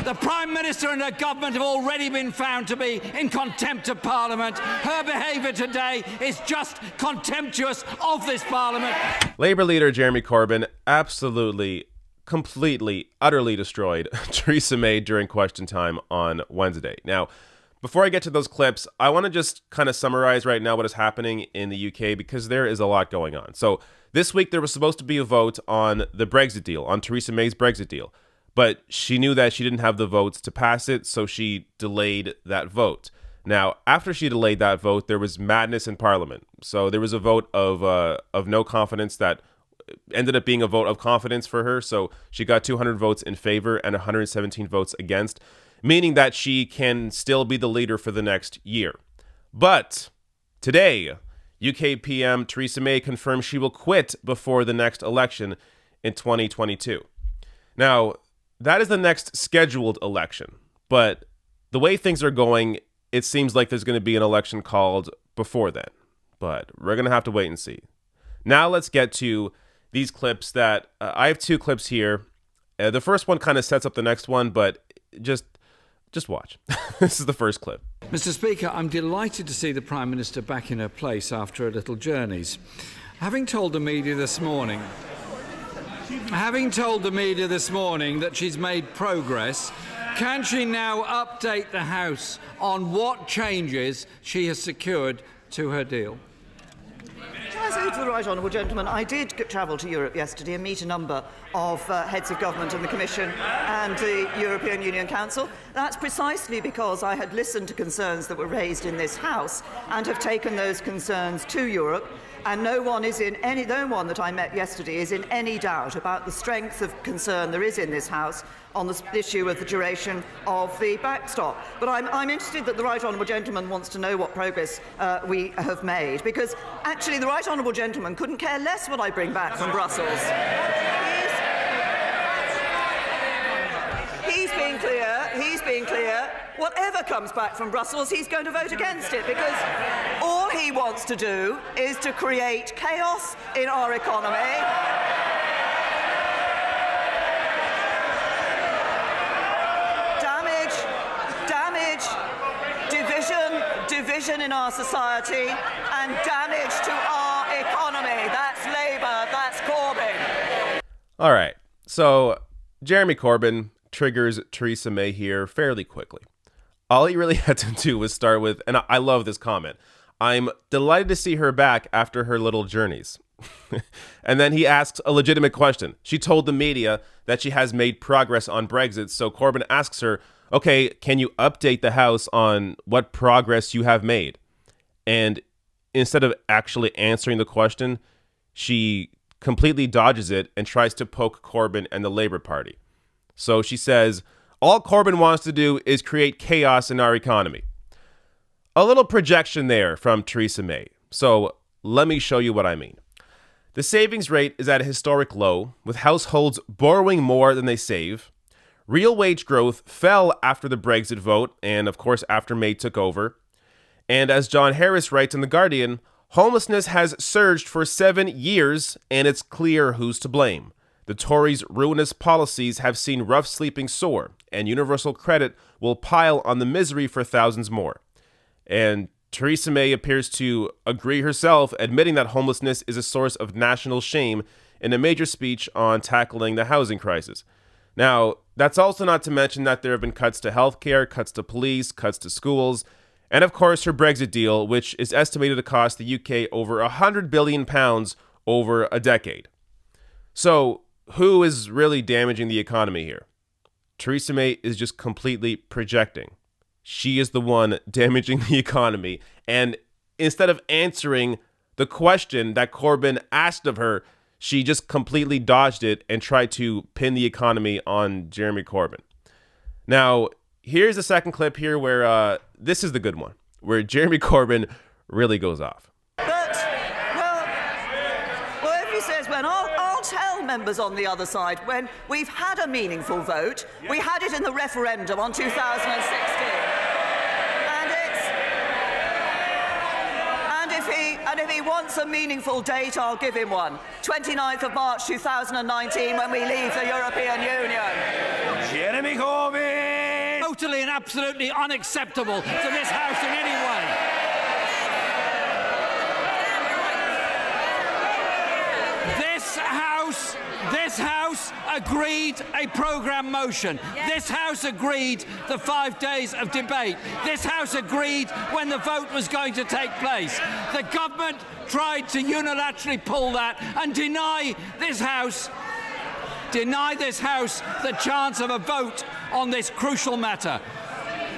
The Prime Minister and her government have already been found to be in contempt of Parliament. Her behaviour today is just contemptuous of this Parliament. Labour leader Jeremy Corbyn absolutely, completely, utterly destroyed Theresa May during question time on Wednesday. Now, before I get to those clips, I want to just kind of summarize right now what is happening in the UK because there is a lot going on. So this week there was supposed to be a vote on the Brexit deal, on Theresa May's Brexit deal. But she knew that she didn't have the votes to pass it, so she delayed that vote. Now, after she delayed that vote, there was madness in Parliament. So there was a vote of no confidence that ended up being a vote of confidence for her. So she got 200 votes in favor and 117 votes against, meaning that she can still be the leader for the next year. But today, UK PM Theresa May confirmed she will quit before the next election in 2022. Now, that is the next scheduled election. But the way things are going, it seems like there's going to be an election called before then. But we're going to have to wait and see. Now let's get to these clips that I have two clips here. The first one kind of sets up the next one, but just watch. This is the first clip. Mr. Speaker, I'm delighted to see the Prime Minister back in her place after her little journeys. Having told the media this morning that she's made progress, can she now update the House on what changes she has secured to her deal? Can I say to the right honourable gentleman, I did travel to Europe yesterday and meet a number of heads of government in the Commission and the European Union Council. That's precisely because I had listened to concerns that were raised in this House and have taken those concerns to Europe. And no one that I met yesterday is in any doubt about the strength of concern there is in this House on the issue of the duration of the backstop. But I'm interested that the right honourable gentleman wants to know what progress we have made, because actually the right honourable gentleman couldn't care less what I bring back from Brussels. He's being clear. Whatever comes back from Brussels, he's going to vote against it, because all he wants to do is to create chaos in our economy. Damage, division in our society, and damage to our economy. That's Labour, that's Corbyn. All right, so Jeremy Corbyn triggers Theresa May here fairly quickly. All he really had to do was start with, and I love this comment, I'm delighted to see her back after her little journeys. And then he asks a legitimate question. She told the media that she has made progress on Brexit, so Corbyn asks her, okay, can you update the House on what progress you have made? And instead of actually answering the question, she completely dodges it and tries to poke Corbyn and the Labour Party. So she says, all Corbyn wants to do is create chaos in our economy. A little projection there from Theresa May. So let me show you what I mean. The savings rate is at a historic low, with households borrowing more than they save. Real wage growth fell after the Brexit vote, and of course after May took over. And as John Harris writes in The Guardian, homelessness has surged for 7 years, and it's clear who's to blame. The Tories' ruinous policies have seen rough sleeping soar, and universal credit will pile on the misery for thousands more. And Theresa May appears to agree herself, admitting that homelessness is a source of national shame in a major speech on tackling the housing crisis. Now, that's also not to mention that there have been cuts to healthcare, cuts to police, cuts to schools, and of course her Brexit deal, which is estimated to cost the UK over £100 billion over a decade. So, who is really damaging the economy here? Theresa May is just completely projecting. She is the one damaging the economy. And instead of answering the question that Corbyn asked of her, she just completely dodged it and tried to pin the economy on Jeremy Corbyn. Now, here's the second clip here where this is the good one, where Jeremy Corbyn really goes off. But, well, if he says, when I'll tell members on the other side, when we've had a meaningful vote, we had it in the referendum on 2016. And if he wants a meaningful date, I'll give him one. 29th of March 2019, when we leave the European Union. Jeremy Corbyn! utterly and absolutely unacceptable to this House in any way. This House agreed a programme motion. This House agreed the 5 days of debate. This House agreed when the vote was going to take place. The government tried to unilaterally pull that and deny this House the chance of a vote on this crucial matter.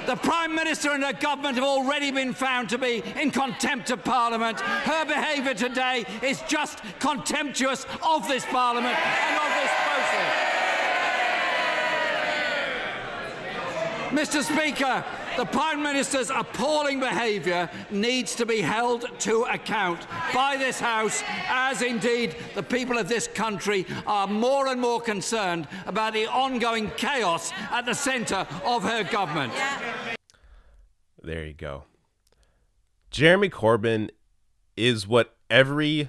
The Prime Minister and her government have already been found to be in contempt of Parliament. Her behaviour today is just contemptuous of this Parliament and of this process. Mr. Speaker, the Prime Minister's appalling behaviour needs to be held to account by this House, as indeed the people of this country are more and more concerned about the ongoing chaos at the centre of her government. There you go. Jeremy Corbyn is what every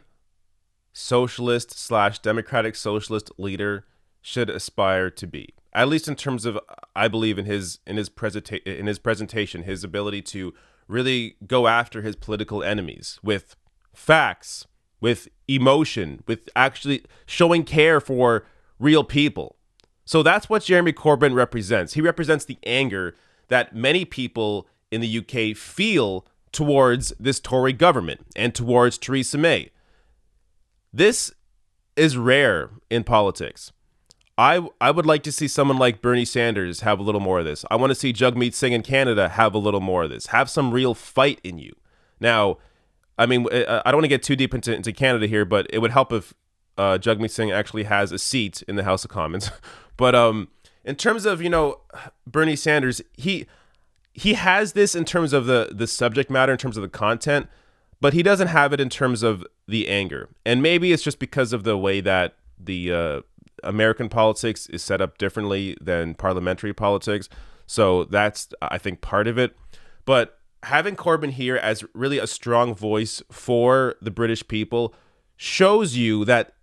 socialist / democratic socialist leader should aspire to be. At least in terms of, I believe, in his presentation, his ability to really go after his political enemies with facts, with emotion, with actually showing care for real people. So that's what Jeremy Corbyn represents. He represents the anger that many people in the UK feel towards this Tory government and towards Theresa May. This is rare in politics. I would like to see someone like Bernie Sanders have a little more of this. I want to see Jagmeet Singh in Canada have a little more of this. Have some real fight in you. Now, I mean, I don't want to get too deep into Canada here, but it would help if Jagmeet Singh actually has a seat in the House of Commons. But in terms of, Bernie Sanders, he has this in terms of the subject matter, in terms of the content, but he doesn't have it in terms of the anger. And maybe it's just because of the way that the American politics is set up differently than parliamentary politics. So that's, I think, part of it. But having Corbyn here as really a strong voice for the British people shows you that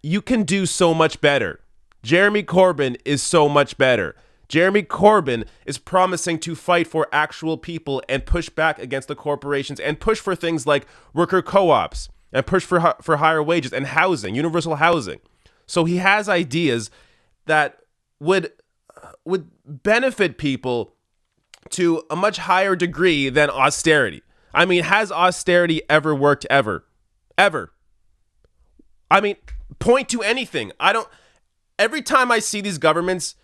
you can do so much better. Jeremy Corbyn is so much better. Jeremy Corbyn is promising to fight for actual people and push back against the corporations and push for things like worker co-ops and push for higher wages and housing, universal housing. So he has ideas that would benefit people to a much higher degree than austerity. I mean, has austerity ever worked ever? Ever? I mean, point to anything. Every time I see these governments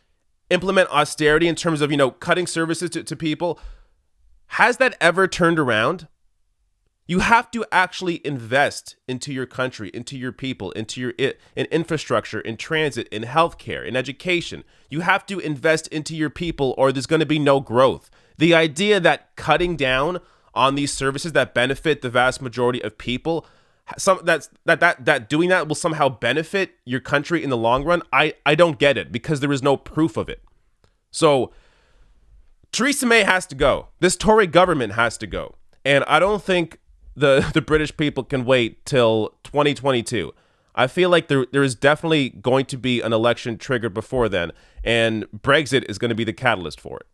implement austerity in terms of, cutting services to people, has that ever turned around? You have to actually invest into your country, into your people, in infrastructure, in transit, in healthcare, in education. You have to invest into your people or there's going to be no growth. The idea that cutting down on these services that benefit the vast majority of people, that doing that will somehow benefit your country in the long run, I don't get it because there is no proof of it. So Theresa May has to go. This Tory government has to go. And I don't think the British people can wait till 2022. I feel like there is definitely going to be an election triggered before then, and Brexit is going to be the catalyst for it.